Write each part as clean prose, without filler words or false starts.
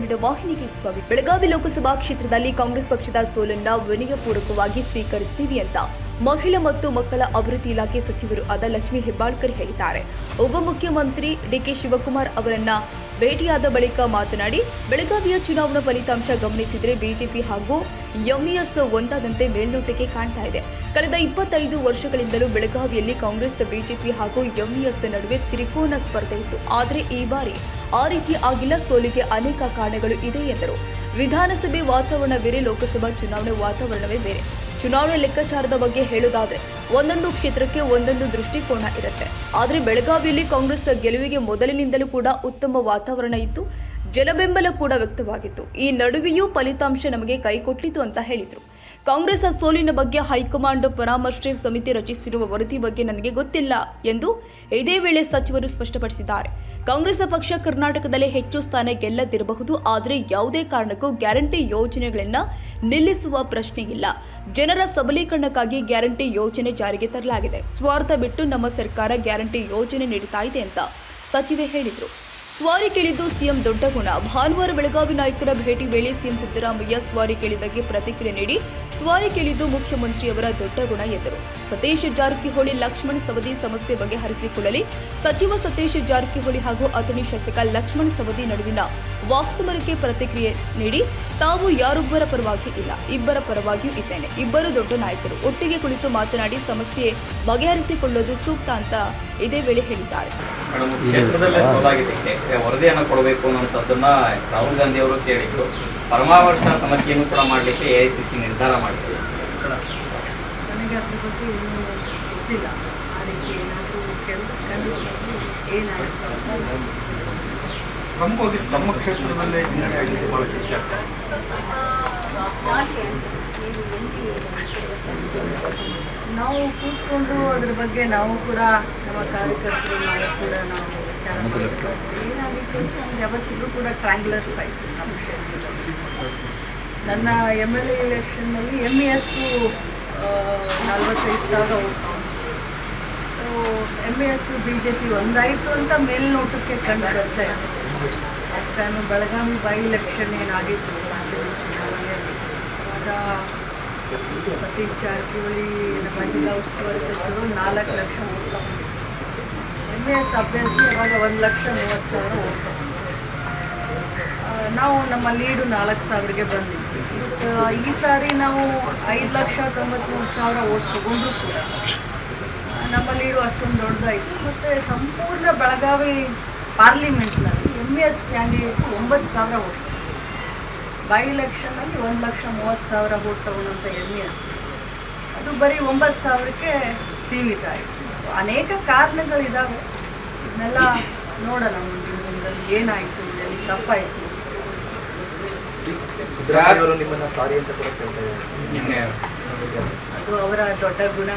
ಕನ್ನಡ ವಾಹಿನಿಗೆ ಸ್ವಾಗತ. ಬೆಳಗಾವಿ ಲೋಕಸಭಾ ಕ್ಷೇತ್ರದಲ್ಲಿ ಕಾಂಗ್ರೆಸ್ ಪಕ್ಷದ ಸೋಲನ್ನ ವಿನಯಪೂರ್ವಕವಾಗಿ ಸ್ವೀಕರಿಸುತ್ತೀವಿ ಅಂತ ಮಹಿಳಾ ಮತ್ತು ಮಕ್ಕಳ ಅಭಿವೃದ್ಧಿ ಇಲಾಖೆ ಸಚಿವರು ಆದ ಲಕ್ಷ್ಮೀ ಹೆಬ್ಬಾಳ್ಕರ್ ಹೇಳಿದ್ದಾರೆ. ಉಪಮುಖ್ಯಮಂತ್ರಿ ಡಿಕೆ ಶಿವಕುಮಾರ್ ಅವರನ್ನ ಭೇಟಿಯಾದ ಬಳಿಕ ಮಾತನಾಡಿ, ಬೆಳಗಾವಿಯ ಚುನಾವಣಾ ಫಲಿತಾಂಶ ಗಮನಿಸಿದರೆ ಬಿಜೆಪಿ ಹಾಗೂ ಎಂಇಎಸ್ ಒಂದಾದಂತೆ ಮೇಲ್ನೋಟಕ್ಕೆ ಕಾಣ್ತಾ ಇದೆ. ಕಳೆದ 25 ವರ್ಷಗಳಿಂದಲೂ ಬೆಳಗಾವಿಯಲ್ಲಿ ಕಾಂಗ್ರೆಸ್, ಬಿಜೆಪಿ ಹಾಗೂ ಎಂಇಎಸ್ ನಡುವೆ ತ್ರಿಕೋನ ಸ್ಪರ್ಧೆ ಇತ್ತು. ಆದರೆ ಈ ಬಾರಿ ಆ ರೀತಿ ಆಗಿಲ್ಲ. ಸೋಲಿಗೆ ಅನೇಕ ಕಾರಣಗಳು ಇದೆ ಎಂದರು. ವಿಧಾನಸಭೆ ವಾತಾವರಣ ಬೇರೆ, ಲೋಕಸಭಾ ಚುನಾವಣೆ ವಾತಾವರಣವೇ ಬೇರೆ. ಚುನಾವಣೆ ಲೆಕ್ಕಾಚಾರದ ಬಗ್ಗೆ ಹೇಳೋದಾದ್ರೆ ಒಂದೊಂದು ಕ್ಷೇತ್ರಕ್ಕೆ ಒಂದೊಂದು ದೃಷ್ಟಿಕೋನ ಇರುತ್ತೆ. ಆದರೆ ಬೆಳಗಾವಿಯಲ್ಲಿ ಕಾಂಗ್ರೆಸ್ ಗೆಲುವಿಗೆ ಮೊದಲಿನಿಂದಲೂ ಕೂಡ ಉತ್ತಮ ವಾತಾವರಣ ಇತ್ತು, ಜನಬೆಂಬಲ ಕೂಡ ವ್ಯಕ್ತವಾಗಿತ್ತು. ಈ ನಡುವೆಯೂ ಫಲಿತಾಂಶ ನಮಗೆ ಕೈಕೊಟ್ಟಿತು ಅಂತ ಹೇಳಿದರು. ಕಾಂಗ್ರೆಸ್ ಸೋಲಿನ ಬಗ್ಗೆ ಹೈಕಮಾಂಡ್ ಪರಾಮರ್ಶೆ ಸಮಿತಿ ರಚಿಸಿರುವ ವರದಿ ಬಗ್ಗೆ ನನಗೆ ಗೊತ್ತಿಲ್ಲ ಎಂದು ಇದೇ ವೇಳೆ ಸಚಿವರು ಸ್ಪಷ್ಟಪಡಿಸಿದ್ದಾರೆ. ಕಾಂಗ್ರೆಸ್ ಪಕ್ಷ ಕರ್ನಾಟಕದಲ್ಲಿ ಹೆಚ್ಚು ಸ್ಥಾನ ಗೆಲ್ಲದಿರಬಹುದು, ಆದರೆ ಯಾವುದೇ ಕಾರಣಕ್ಕೂ ಗ್ಯಾರಂಟಿ ಯೋಜನೆಗಳನ್ನು ನಿಲ್ಲಿಸುವ ಪ್ರಶ್ನೆ ಇಲ್ಲ. ಜನರ ಸಬಲೀಕರಣಕ್ಕಾಗಿ ಗ್ಯಾರಂಟಿ ಯೋಜನೆ ಜಾರಿಗೆ ತರಲಾಗಿದೆ. ಸ್ವಾರ್ಥ ಬಿಟ್ಟು ನಮ್ಮ ಸರ್ಕಾರ ಗ್ಯಾರಂಟಿ ಯೋಜನೆ ನೀಡುತ್ತಾ ಇದೆ ಅಂತ ಸಚಿವೆ ಹೇಳಿದರು. ಸ್ವಾರಿ ಕೇಳಿದ್ದು ಸಿಎಂ ದೊಡ್ಡ ಗುಣ. ಭಾನುವಾರ ಬೆಳಗಾವಿ ನಾಯಕರ ಭೇಟಿ ವೇಳೆ ಸಿಎಂ ಸಿದ್ದರಾಮಯ್ಯ ಸ್ವಾರಿ ಕೇಳಿದ್ದಕ್ಕೆ ಪ್ರತಿಕ್ರಿಯೆ ನೀಡಿ, ಸ್ವಾರಿ ಕೇಳಿದ್ದು ಮುಖ್ಯಮಂತ್ರಿಯವರ ದೊಡ್ಡ ಗುಣ ಎಂದರು. ಸತೀಶ್ ಜಾರಕಿಹೊಳಿ ಲಕ್ಷ್ಮಣ್ ಸವದಿ ಸಮಸ್ಯೆ ಬಗೆಹರಿಸಿಕೊಳ್ಳಲಿ. ಸಚಿವ ಸತೀಶ್ ಜಾರಕಿಹೊಳಿ ಹಾಗೂ ಅಥಣಿ ಶಾಸಕ ಲಕ್ಷ್ಮಣ್ ಸವದಿ ನಡುವಿನ ವಾಕ್ಸಮರಕ್ಕೆ ಪ್ರತಿಕ್ರಿಯೆ ನೀಡಿ, ತಾವು ಯಾರೊಬ್ಬರ ಪರವಾಗಿ ಇಲ್ಲ, ಇಬ್ಬರ ಪರವಾಗಿಯೂ ಇದ್ದೇನೆ. ಇಬ್ಬರು ದೊಡ್ಡ ನಾಯಕರು ಒಟ್ಟಿಗೆ ಕುಳಿತು ಮಾತನಾಡಿ ಸಮಸ್ಯೆ ಬಗೆಹರಿಸಿಕೊಳ್ಳೋದು ಸೂಕ್ತ ಅಂತ ಇದೇ ವೇಳೆ ಹೇಳಿದ್ದಾರೆ. ವರದಿಯನ್ನು ಕೊಡಬೇಕು ಅನ್ನೋಂಥದ್ದನ್ನ ರಾಹುಲ್ ಗಾಂಧಿ ಅವರು ಕೇಳಿದ್ರು. ಪರಾಮರ್ಶಾ ಸಮಿತಿಯನ್ನು ಕೂಡ ಮಾಡಲಿಕ್ಕೆ ಎಐಸಿಸಿ ನಿರ್ಧಾರ ಮಾಡಿದ್ರು. ನನಗೆ ಅದ್ರ ಬಗ್ಗೆ ಏನೂ ಗೊತ್ತಿಲ್ಲ. ಆ ರೀತಿ ಏನಾದರೂ ಪ್ರಮುಖವಾಗಿ ತಮ್ಮ ಕ್ಷೇತ್ರದಲ್ಲೇ ಬಹಳ ಚರ್ಚೆ ಆಗ್ತದೆ. ನಾವು ಕೂತ್ಕೊಂಡು ಅದ್ರ ಬಗ್ಗೆ ನಾವು ಕೂಡ ನಮ್ಮ ಕಾರ್ಯಕರ್ತರು ಕೂಡ ನಾವು ವಿಚಾರ ಮಾಡಿದ್ವಿ. ಏನಾಗಿತ್ತು ಅಂತ ನಮ್ಗೆ ಯಾವತ್ತಿಗೂ ಕೂಡ ಟ್ರ್ಯಾಂಗ್ಯುಲರ್ ಫೈಟ್ ನಮ್ಮ ಕ್ಷೇತ್ರದಲ್ಲಿ. ನನ್ನ MLA ಎಲೆಕ್ಷನ್ನಲ್ಲಿ ಎಂಇಎಸ್ಸು 45,000 ಓಟ್. ಸೊ ಎಂಇಎಸ್ಸು ಬಿಜೆಪಿ ಒಂದಾಯಿತು ಅಂತ ಮೇಲ್ನೋಟಕ್ಕೆ ಕಂಡು ಬರ್ತಾ ಇದೆ. Last time Belagavi by election ಏನಾಗಿತ್ತು ಚುನಾವಣೆಯಲ್ಲಿ, ಆವಾಗ ಸತೀಶ್ ಜಾರಕಿಹೊಳಿ ನಮ್ಮ ಜಿಲ್ಲಾ ಉಸ್ತುವಾರಿ ಸಚಿವರು 4 ಲಕ್ಷ ಓಟ್ ತಗೊಂಡಿದ್ರು. ಎಂಇಎಸ್ ಅಭ್ಯರ್ಥಿ ಅವಾಗ 1,30,30,000 ಓಟ್ ತಗೊಂಡಿದ್ರು. ನಾವು ನಮ್ಮ ಲೀಡು 4,000ಗೆ ಬಂದಿದ್ವಿ. ಈ ಸಾರಿ ನಾವು 5,93,000 ಓಟ್ ತಗೊಂಡ್ರು ಕೂಡ ನಮ್ಮ ಲೀಡು ಅಷ್ಟೊಂದು ದೊಡ್ಡದಾಯಿತು. ಮತ್ತು ಸಂಪೂರ್ಣ ಬೆಳಗಾವಿ ಪಾರ್ಲಿಮೆಂಟ್ನಲ್ಲಿ ಎಂಇಎಸ್ ಕ್ಯಾಂಡಿಡೇಟ್ 9,000 ಓಟ್, ಬೈ ಎಲೆಕ್ಷನ್ನಲ್ಲಿ 1,30,000 ಓಟ್ ತಗೊಂಡಂಥ ಎಂಇಎಸ್ ಅದು ಬರೀ 9,000ಕ್ಕೆ ಸೀಮಿತ ಆಯಿತು. ಅನೇಕ ಕಾರಣಗಳಿದ್ದಾವೆ. ಇದನ್ನೆಲ್ಲ ನೋಡೋಣ ಮುಂದಿನದಲ್ಲಿ ಏನಾಯಿತು, ಎಲ್ಲಿ ತಪ್ಪಾಯಿತು. ನಿಮ್ಮನ್ನ ಸಾರಿ ಅಂತ ಕೂಡ ಕೇಳ್ತಾ ಇದ್ದಾರೆ. ಅದು ಅವರ ದೊಡ್ಡ ಗುಣ.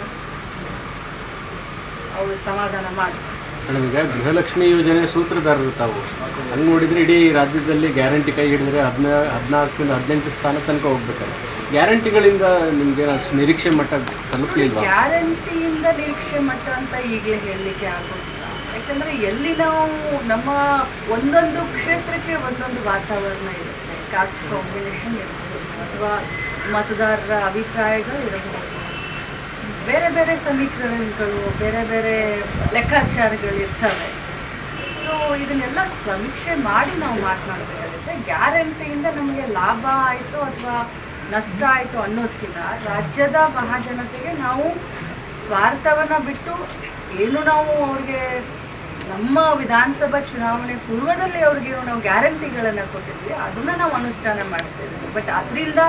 ಅವರು ಸಮಾಧಾನ ಮಾಡಿ. ಮೇಡಮ್, ಈಗ ಗೃಹಲಕ್ಷ್ಮಿ ಯೋಜನೆ ಸೂತ್ರಧಾರರು ತಾವು ಹಂಗೆ ನೋಡಿದರೆ ಇಡೀ ರಾಜ್ಯದಲ್ಲಿ ಗ್ಯಾರಂಟಿ ಕೈ ಹಿಡಿದ್ರೆ 14 18 ಸ್ಥಾನ ತನಕ ಹೋಗ್ಬೇಕಲ್ಲ. ಗ್ಯಾರಂಟಿಗಳಿಂದ ನಿಮಗೆ ನಿರೀಕ್ಷೆ ಮಟ್ಟ ತಲುಪಲಿಲ್ವಾ? ಗ್ಯಾರಂಟಿಯಿಂದ ನಿರೀಕ್ಷೆ ಮಟ್ಟ ಅಂತ ಈಗಲೇ ಹೇಳಲಿಕ್ಕೆ ಆಗೋದಿಲ್ಲ. ಯಾಕಂದರೆ ಎಲ್ಲಿ ನಾವು ನಮ್ಮ ಒಂದೊಂದು ಕ್ಷೇತ್ರಕ್ಕೆ ಒಂದೊಂದು ವಾತಾವರಣ ಇರುತ್ತೆ, ಕಾಸ್ಟ್ ಕಾಂಬಿನೇಷನ್ ಇರ್ಬೋದು, ಅಥವಾ ಮತದಾರರ ಅಭಿಪ್ರಾಯಗಳು ಇರಬಹುದು, ಬೇರೆ ಬೇರೆ ಸಮೀಕರಣಗಳು, ಬೇರೆ ಬೇರೆ ಲೆಕ್ಕಾಚಾರಗಳು ಇರ್ತವೆ. ಸೊ ಇದನ್ನೆಲ್ಲ ಸಮೀಕ್ಷೆ ಮಾಡಿ ನಾವು ಮಾತನಾಡಬೇಕಾಗುತ್ತೆ. ಗ್ಯಾರಂಟಿಯಿಂದ ನಮಗೆ ಲಾಭ ಆಯಿತು ಅಥವಾ ನಷ್ಟ ಆಯಿತು ಅನ್ನೋದಕ್ಕಿಂತ ರಾಜ್ಯದ ಮಹಾಜನತೆಗೆ ನಾವು ಸ್ವಾರ್ಥವನ್ನು ಬಿಟ್ಟು ಏನು ನಾವು ಅವ್ರಿಗೆ ನಮ್ಮ ವಿಧಾನಸಭಾ ಚುನಾವಣೆ ಪೂರ್ವದಲ್ಲಿ ಅವ್ರಿಗೆ ನಾವು ಗ್ಯಾರಂಟಿಗಳನ್ನು ಕೊಟ್ಟಿದ್ವಿ, ಅದನ್ನು ನಾವು ಅನುಷ್ಠಾನ ಮಾಡ್ತಿದ್ವಿ. ಬಟ್ ಅದರಿಂದ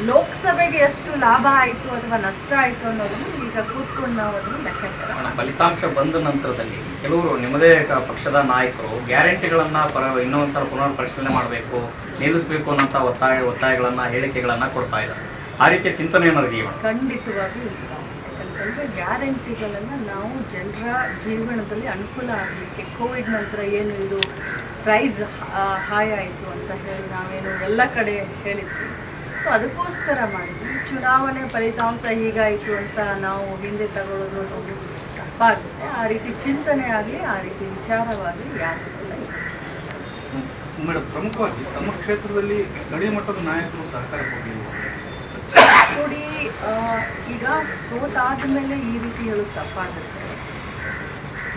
ಲೋಕಸಭೆಗೆ ಎಷ್ಟು ಲಾಭ ಆಯಿತು ಅಥವಾ ನಷ್ಟ ಆಯಿತು ಅನ್ನೋದನ್ನು ಈಗ ಕೂತ್ಕೊಂಡು ನಾವು ಅದನ್ನು ಲೆಕ್ಕಾಚಾರ. ಫಲಿತಾಂಶ ಬಂದ ನಂತರದಲ್ಲಿ ಕೆಲವರು ನಿಮ್ಮದೇ ಪಕ್ಷದ ನಾಯಕರು ಗ್ಯಾರಂಟಿಗಳನ್ನ ಇನ್ನೊಂದ್ಸಲ ಪುನರ್ ಪರಿಶೀಲನೆ ಮಾಡಬೇಕು, ನಿಲ್ಲಿಸಬೇಕು ಅನ್ನೋಂಥ ಒತ್ತಾಯಗಳನ್ನ ಹೇಳಿಕೆಗಳನ್ನ ಕೊಡ್ತಾ ಇದ್ದಾರೆ. ಆ ರೀತಿಯ ಚಿಂತನೆ ಏನಾದ್ರು ಖಂಡಿತವಾಗೂ ಇಲ್ಲ. ಯಾಕಂತಂದರೆ ಗ್ಯಾರಂಟಿಗಳನ್ನು ನಾವು ಜನರ ಜೀವನದಲ್ಲಿ ಅನುಕೂಲ ಆಗಲಿಕ್ಕೆ, ಕೋವಿಡ್ ನಂತರ ಏನು ಇದು ಪ್ರೈಸ್ ಹಾಯ್ ಆಯಿತು ಅಂತ ಹೇಳಿ ನಾವೇನು ಎಲ್ಲ ಕಡೆ ಹೇಳಿದ್ವಿ. ಸೊ ಅದಕ್ಕೋಸ್ಕರ ಮಾಡಿದ್ವಿ. ಚುನಾವಣೆ ಫಲಿತಾಂಶ ಹೀಗಾಯಿತು ಅಂತ ನಾವು ಹಿಂದೆ ತಗೊಳ್ಳೋದು ತಪ್ಪಾಗುತ್ತೆ. ಆ ರೀತಿ ಚಿಂತನೆ ಆಗಲಿ, ಆ ರೀತಿ ವಿಚಾರವಾಗಲಿ ಯಾರಿಗೂ ಇಲ್ಲ. ಮೇಡಮ್, ಪ್ರಮುಖವಾಗಿ ತಮ್ಮ ಕ್ಷೇತ್ರದಲ್ಲಿ ಸ್ಥಳೀಯ ಮಟ್ಟದ ನಾಯಕರು ಸಹಕಾರ ಕೊಡಲಿಲ್ಲ. ನೋಡಿ, ಈಗ ಸೋತಾದ ಮೇಲೆ ಈ ರೀತಿ ಹೇಳೋದು ತಪ್ಪಾಗುತ್ತೆ.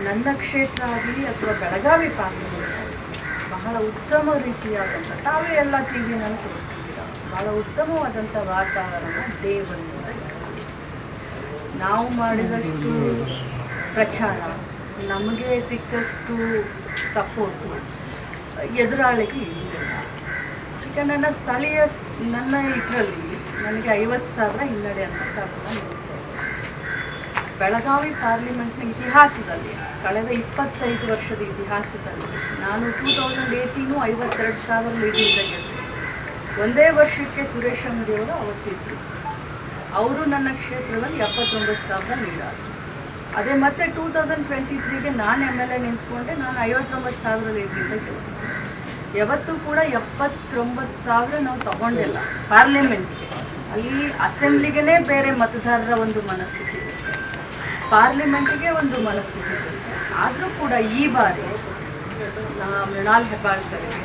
ನನ್ನ ಕ್ಷೇತ್ರ ಆಗಲಿ ಅಥವಾ ಬೆಳಗಾವಿ ಪಾರ್ಲಿಮೆಂಟ್ ಬಹಳ ಉತ್ತಮ ರೀತಿಯಾದಂಥ, ತಾವೇ ಎಲ್ಲ ಟಿ ವಿನಲ್ಲಿ ತೋರಿಸಿದ್ದೀರ, ಬಹಳ ಉತ್ತಮವಾದಂಥ ವಾತಾವರಣ ದೇವರಿಂದ ನಾವು ಮಾಡಿದಷ್ಟು ಪ್ರಚಾರ, ನಮಗೆ ಸಿಕ್ಕಷ್ಟು ಸಪೋರ್ಟು ಎದುರಾಳಿಗೆ ಇಲ್ಲ. ಈಗ ನನ್ನ ಸ್ಥಳೀಯ ನನ್ನ ಇದರಲ್ಲಿ ನನಗೆ 50,000 ಹಿನ್ನಡೆ ಅಂತ ಬೆಳಗಾವಿ ಪಾರ್ಲಿಮೆಂಟ್ನ ಇತಿಹಾಸದಲ್ಲಿ ಕಳೆದ 25 ವರ್ಷದ ಇತಿಹಾಸದಲ್ಲಿ ನಾನು 2018 52,000 ಲೀಡಿಂದ ಗೆದ್ದೆ. ಒಂದೇ ವರ್ಷಕ್ಕೆ ಸುರೇಶ್ ಅಂಗಡಿಯವರು ಅವತ್ತಿದ್ರು. ಅವರು ನನ್ನ ಕ್ಷೇತ್ರದಲ್ಲಿ 79,000 ಲೀಡಾದರು. ಅದೇ ಮತ್ತೆ 2023ಗೆ ನಾನು MLA ನಿಂತ್ಕೊಂಡೆ, ನಾನು 59,000 ಲೀಡಿಂದ ಗೆದ್ದೆ. ಯಾವತ್ತೂ ಕೂಡ 79,000 ನಾವು ತಗೊಂಡಿಲ್ಲ ಪಾರ್ಲಿಮೆಂಟ್ಗೆ. ಅಲ್ಲಿ ಅಸೆಂಬ್ಲಿಗೆ ಬೇರೆ ಮತದಾರರ ಒಂದು ಮನಸ್ಥಿತಿ ಇರುತ್ತೆ, ಪಾರ್ಲಿಮೆಂಟಿಗೆ ಒಂದು ಮನಸ್ಥಿತಿ ಇರುತ್ತೆ. ಆದರೂ ಕೂಡ ಈ ಬಾರಿ ಮೃಣಾಲ್ ಹೆಬ್ಬಾಳ್ಕರ್ಗೆ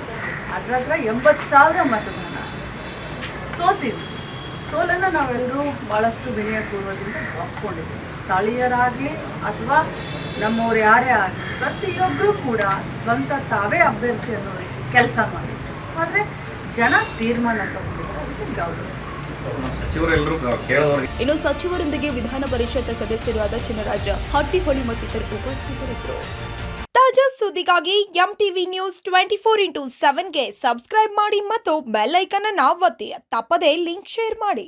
ಅದರ 80,000 ಮತದಾನ ಸೋತಿದ್ವಿ. ಸೋಲನ್ನು ನಾವೆಲ್ಲರೂ ಭಾಳಷ್ಟು ವಿನಯಪೂರ್ವದಿಂದ ಒಪ್ಕೊಂಡಿದ್ದೀವಿ. ಸ್ಥಳೀಯರಾಗಲಿ ಅಥವಾ ನಮ್ಮವ್ರು ಯಾರೇ ಆಗಲಿ ಪ್ರತಿಯೊಬ್ಬರೂ ಕೂಡ ಸ್ವಂತ ತಾವೇ ಅಭ್ಯರ್ಥಿ ಅನ್ನೋ ರೀತಿ ಕೆಲಸ ಮಾಡಿದ್ರು. ಆದರೆ ಜನ ತೀರ್ಮಾನ ತಗೊಂಡಿದ್ದಾರೆ, ಅದಕ್ಕೆ ಗೌರವಿಸ್ತೀವಿ. ಸಚಿವರೆಲ್ಲರೂ ಕೇಳೋರಿಗೆ ಇನ್ನು ಸಚಿವರೊಂದಿಗೆ ವಿಧಾನ ಪರಿಷತ್ ಸದಸ್ಯರಾದ ಚಿನ್ನರಾಜ ಹಟ್ಟಿಹೊಳಿ ಮತ್ತಿತರರು ಉಪಸ್ಥಿತರಿದ್ದರು. ತಾಜಾ ಸುದ್ದಿಗಾಗಿ MTV ನ್ಯೂಸ್ 24/7ಗೆ ಸಬ್ಸ್ಕ್ರೈಬ್ ಮಾಡಿ ಮತ್ತು ಬೆಲ್ ಐಕಾನ್ ಅನ್ನು ಒತ್ತಿ. ತಪ್ಪದೇ ಲಿಂಕ್ ಶೇರ್ ಮಾಡಿ.